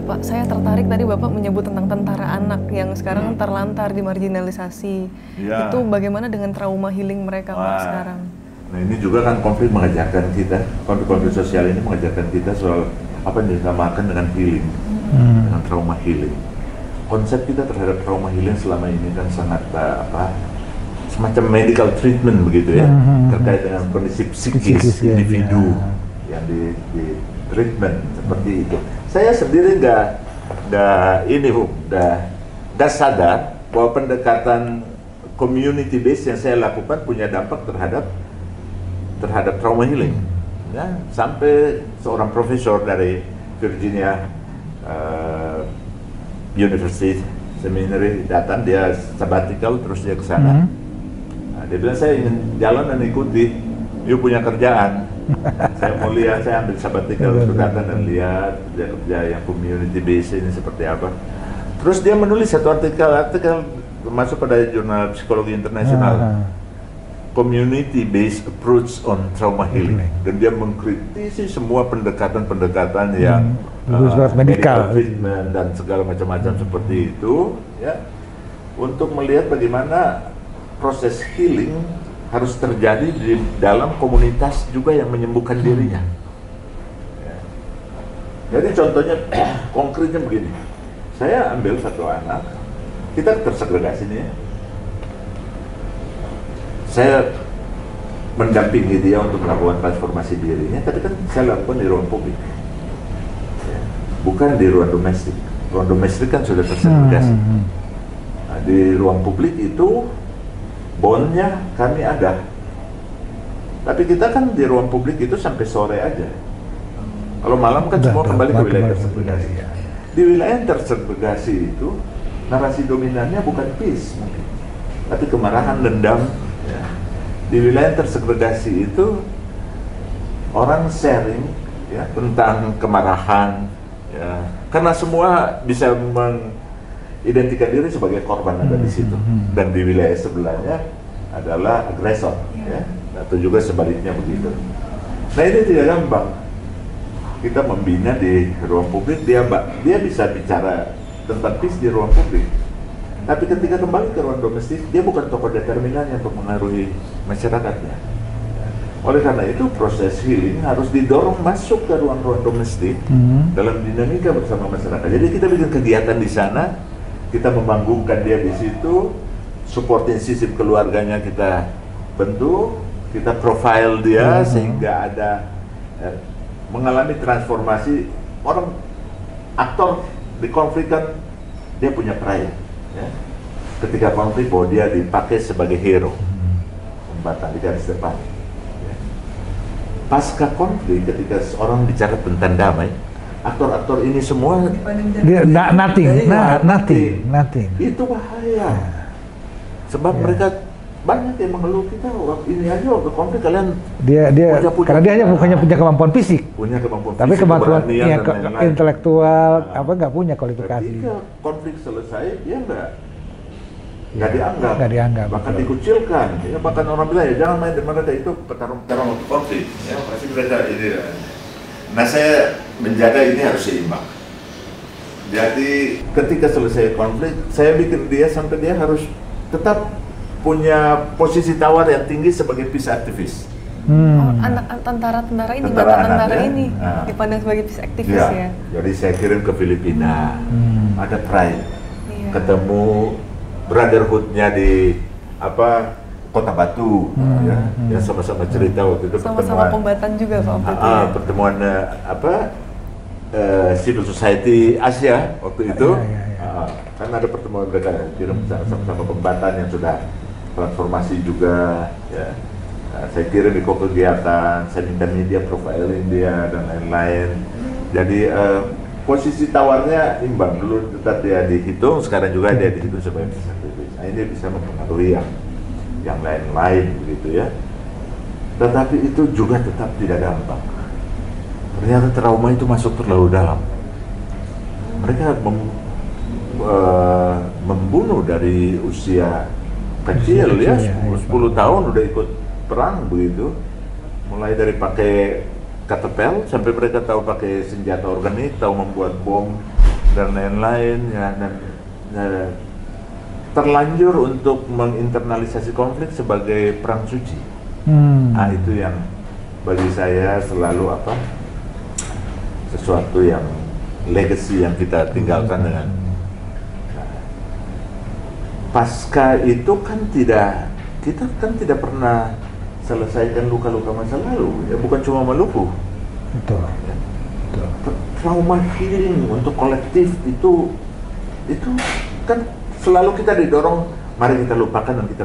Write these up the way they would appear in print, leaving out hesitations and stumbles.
Pak, saya tertarik tadi Bapak menyebut tentang tentara anak yang sekarang terlantar, dimarginalisasi. Ya. Itu bagaimana dengan trauma healing mereka Pak sekarang? Nah ini juga kan konflik mengajarkan kita, konflik sosial ini mengajarkan kita soal apa yang dinamakan dengan healing, dengan trauma healing. Konsep kita terhadap trauma healing selama ini kan sangat semacam medical treatment begitu ya, terkait dengan kondisi psikis individu yang di treatment seperti itu. Saya sendiri nggak sadar bahwa pendekatan community based yang saya lakukan punya dampak terhadap trauma healing. Ya, sampai seorang profesor dari Virginia University Seminary datang, dia sabbatical, terus dia ke sana. Nah, dia bilang saya ingin jalan dan ikuti, you punya kerjaan. Saya mau lihat, saya ambil sabbatical untuk datang dan lihat kerja yang community based ini seperti apa. Terus dia menulis satu artikel masuk pada jurnal psikologi internasional, community based approach on trauma healing, dan dia mengkritisi semua pendekatan-pendekatan yang medical treatment dan segala macam-macam seperti itu, ya, untuk melihat bagaimana proses healing harus terjadi di dalam komunitas juga yang menyembuhkan dirinya. Ya. Jadi contohnya konkretnya begini, saya ambil satu anak, kita tersegregasi nih ya. Saya mendampingi dia untuk melakukan transformasi dirinya, tapi kan saya lakukan di ruang publik, ya. Bukan di ruang domestik. Ruang domestik kan sudah tersegregasi. Nah, di ruang publik itu bondnya kami ada, tapi kita kan di ruang publik itu sampai sore aja. Kalau malam kan semua kembali ke wilayah tersegregasi. Di wilayah tersegregasi itu narasi dominannya bukan peace mungkin, tapi kemarahan, dendam. Ya. Di wilayah tersegregasi itu orang sharing ya tentang kemarahan, ya, karena semua bisa identikan diri sebagai korban ada di situ, dan di wilayah sebelahnya adalah agresor, ya, atau juga sebaliknya begitu. Nah ini tidak gampang. Kita membina di ruang publik, dia bisa bicara tentang peace di ruang publik, tapi ketika kembali ke ruang domestik, dia bukan tokoh determinan yang mempengaruhi masyarakatnya. Oleh karena itu proses healing harus didorong masuk ke ruang-ruang domestik dalam dinamika bersama masyarakat. Jadi kita bikin kegiatan di sana, kita membangunkan dia di situ, supporting sistem keluarganya kita bentuk, kita profile dia sehingga ada mengalami transformasi. Orang aktor di konflik kan dia punya pride, ya. Ketika konflik bahwa dia dipakai sebagai hero, pembatang di garis depan. Ya. Pasca konflik ketika seorang bicara tentang damai, aktor-aktor ini semua dia nothing. Itu bahaya. Sebab mereka banyak yang mengeluh, kita ini aja waktu konflik kalian karena dia hanya punya kemampuan fisik. Punya kemampuan tapi fisik, kemampuan lain-lain. Intelektual nggak punya kualifikasi. Ketika konflik selesai, dia nggak dianggap, bahkan betul. dikucilkan. Ya, bahkan orang bilang ya jangan main dengan mereka, itu petarung-petarung untuk konflik. Ya, pasti mereka ini. Nah saya menjaga ini harus seimbang. Jadi ketika selesai konflik, saya bikin dia sampai dia harus tetap punya posisi tawar yang tinggi sebagai peace activist. Anak tentara ini, Tentara ini dipandang sebagai peace activist ya. Jadi saya kirim ke Filipina, ada pride, ketemu brotherhood-nya di Kota Batu, ya sama-sama cerita waktu itu, sama-sama kombatan juga Pak. Pertemuan civil society Asia waktu itu, kan ada pertemuan mereka kirim sama-sama kombatan yang sudah transformasi juga, ya. Saya kirim ikut kegiatan, saya minta media profiling dia dan lain-lain. Jadi posisi tawarnya imbang, dulu tetap dia dihitung, sekarang juga dia dihitung sebagai aktivis. Nah ini bisa mempengaruhi yang lain-lain begitu ya. Tetapi itu juga tetap tidak gampang. Ternyata trauma itu masuk terlalu dalam. Mereka membunuh dari usia kecil ya, 10 tahun udah ikut perang begitu. Mulai dari pakai katapel sampai mereka tahu pakai senjata organik, tahu membuat bom, dan lain-lain ya, dan terlanjur untuk menginternalisasi konflik sebagai perang suci. Nah, itu yang bagi saya selalu sesuatu yang legacy yang kita tinggalkan dengan pasca itu kan kita tidak pernah selesaikan luka-luka masa lalu ya, bukan cuma Maluku. Betul. Ya. Trauma healing untuk kolektif itu kan selalu kita didorong, mari kita lupakan dan kita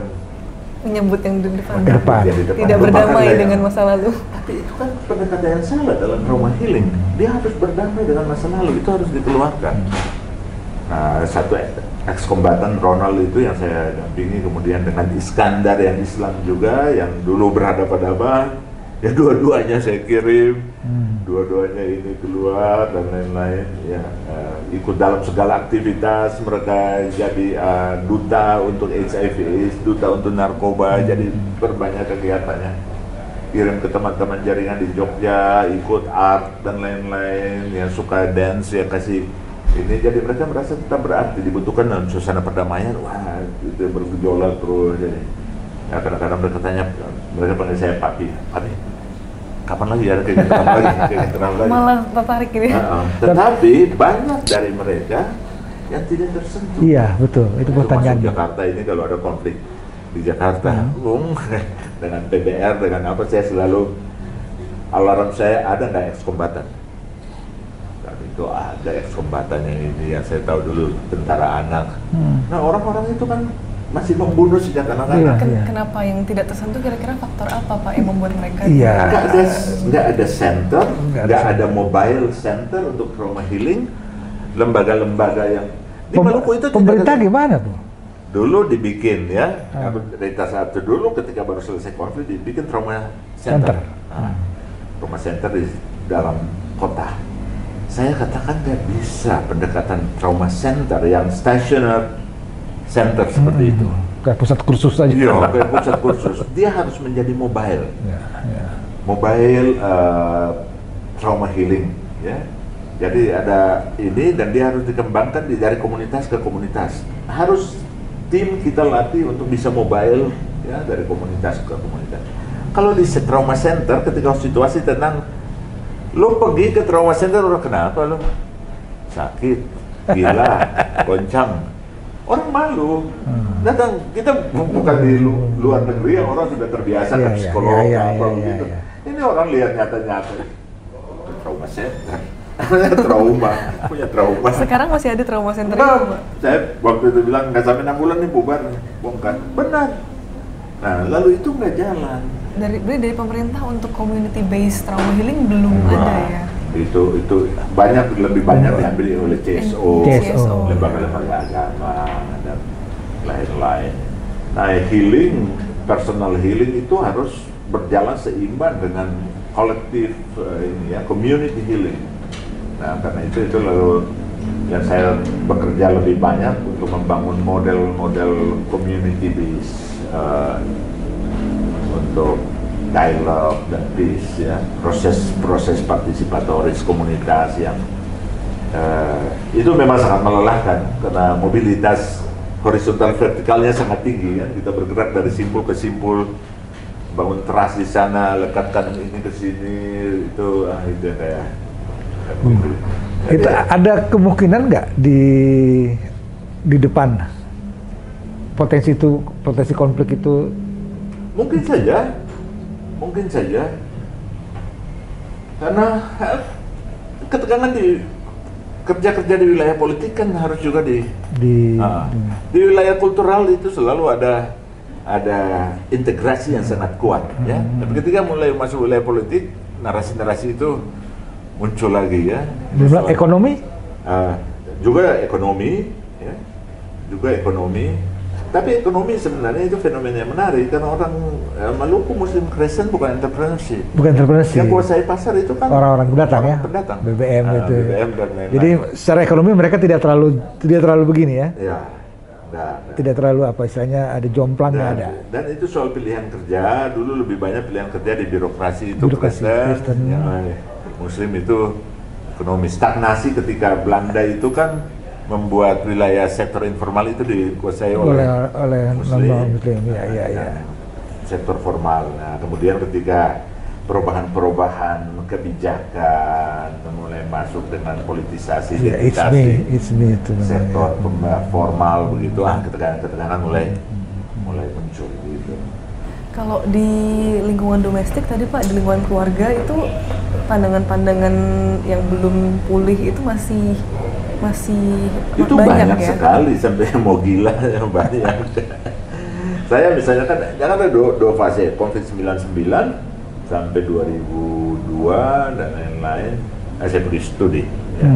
Menyambut yang di depan. Depan. Tidak berdamai dengan masa lalu. Tapi itu kan pendekatan yang salah dalam trauma healing. Dia harus berdamai dengan masa lalu, itu harus dikeluarkan. Nah, satu ex-kombatan Ronald itu yang saya dampingi, kemudian dengan Iskandar yang Islam juga, yang dulu berhadapan-hadapan, ya dua-duanya saya kirim, dua-duanya ini keluar dan lain-lain, ya ikut dalam segala aktivitas, mereka jadi duta untuk HIV/AIDS, duta untuk narkoba, jadi berbanyak kegiatannya, kirim ke teman-teman jaringan di Jogja, ikut art dan lain-lain, yang suka dance ya kasih ini, jadi mereka merasa kita berarti, dibutuhkan dalam suasana perdamaian. Wah, itu bergejolak terus. Jadi ya kadang-kadang mereka tanya, mereka panggil saya Papi, kapan lagi ada kegiatan lagi? Malah tertarik gitu ya. Tetapi banyak dari mereka yang tidak tersentuh. Iya, betul. Itu pertanyaan. Termasuk Jakarta ini, kalau ada konflik di Jakarta, dengan PBR, dengan apa, saya selalu alarm saya, ada nggak ex-kombatan? Dan itu ada ex-kombatannya ini yang saya tahu dulu, tentara anak. Nah, orang-orang itu kan masih membunuh sejak anak-anak. Kenapa yang tidak tersentuh, kira-kira faktor apa Pak yang membuat mereka? Nggak ada center, nggak ada mobile center untuk trauma healing, lembaga-lembaga yang di Maluku itu pemerintah gimana tuh? Dulu dibikin ya, dari saat itu dulu ketika baru selesai konflik dibikin trauma center. Trauma center di dalam kota. Saya katakan nggak bisa pendekatan trauma center yang stationer center seperti itu. Kayak pusat kursus aja. Iya, kayak pusat kursus. Dia harus menjadi mobile. Mobile trauma healing, ya. Jadi ada ini, dan dia harus dikembangkan dari komunitas ke komunitas. Harus tim kita latih untuk bisa mobile, ya, dari komunitas ke komunitas. Kalau di trauma center, ketika situasi tenang, lo pergi ke trauma center, orang kenapa lo? Sakit, gila, goncang. Orang malu. Datang, kita bukan di luar negeri yang orang sudah terbiasa ke psikolog apa begitu. Ini orang lihat nyata-nyata. Trauma center. punya trauma. Sekarang masih ada trauma center itu, Pak? Saya waktu itu bilang nggak sampai 6 bulan nih bubar, bongkar. Benar. Nah, lalu itu nggak jalan. Dari pemerintah untuk community based trauma healing belum ada ya? Itu lebih banyak diambil oleh CSO, lembaga-lembaga agama dan lain-lain. Nah, healing, personal healing itu harus berjalan seimbang dengan kolektif ini ya, community healing. Nah, karena itu lalu yang saya bekerja lebih banyak untuk membangun model-model community based untuk dialog dan peace, ya, proses partisipatoris komunitas yang itu memang sangat melelahkan karena mobilitas horizontal vertikalnya sangat tinggi, kan. Kita bergerak dari simpul ke simpul, bangun teras di sana, lekatkan ini ke sini, itu kayak itu ada kemungkinan nggak di depan potensi konflik itu? Mungkin saja, karena ketegangan di kerja di wilayah politik kan harus juga di wilayah kultural itu selalu ada integrasi yang sangat kuat, ya. Tapi ketika mulai masuk wilayah politik, narasi-narasi itu muncul lagi, ya. Ekonomi? Juga ekonomi, ya. Tapi ekonomi sebenarnya itu fenomena yang menarik karena orang Maluku Muslim Kristen bukan entrepreneurship. Yang kuasai pasar itu kan orang-orang pendatang, ya. BBM itu. BBM dan lain-lain. Jadi secara ekonomi mereka tidak terlalu begini, ya. Ya. Tidak terlalu apa istilahnya, ada jomplang, ada. Dan itu soal pilihan kerja, dulu lebih banyak pilihan kerja di birokrasi itu Kristen. Ya, Muslim itu ekonomi. Stagnasi ketika Belanda itu kan membuat wilayah sektor informal itu dikuasai oleh non-muslim. Ya. Sektor formal. Nah, kemudian ketika perubahan kebijakan mulai masuk dengan politisasi, It's me itu sektor formal begitu, ketegangan mulai muncul gitu. Kalau di lingkungan domestik tadi Pak, di lingkungan keluarga itu pandangan-pandangan yang belum pulih itu masih itu banyak ya? Sekali sampai mau gila banyak. Saya misalnya kan ada dua fase, konflik 99 sampai 2002 dan lain-lain. Saya pergi studi. Ya.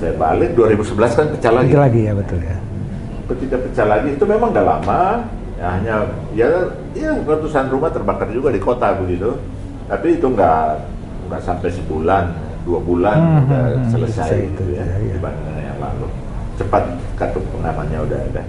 Saya balik 2011 kan pecah lagi. Pecah lagi ya, betul ya. Ketika pecah lagi itu memang nggak lama, ya, hanya ratusan rumah terbakar juga di kota begitu. Tapi itu nggak sampai sebulan, 2 bulan udah selesai gitu ya, dibanding yang lalu. Cepat kartu pengamannya udah ada.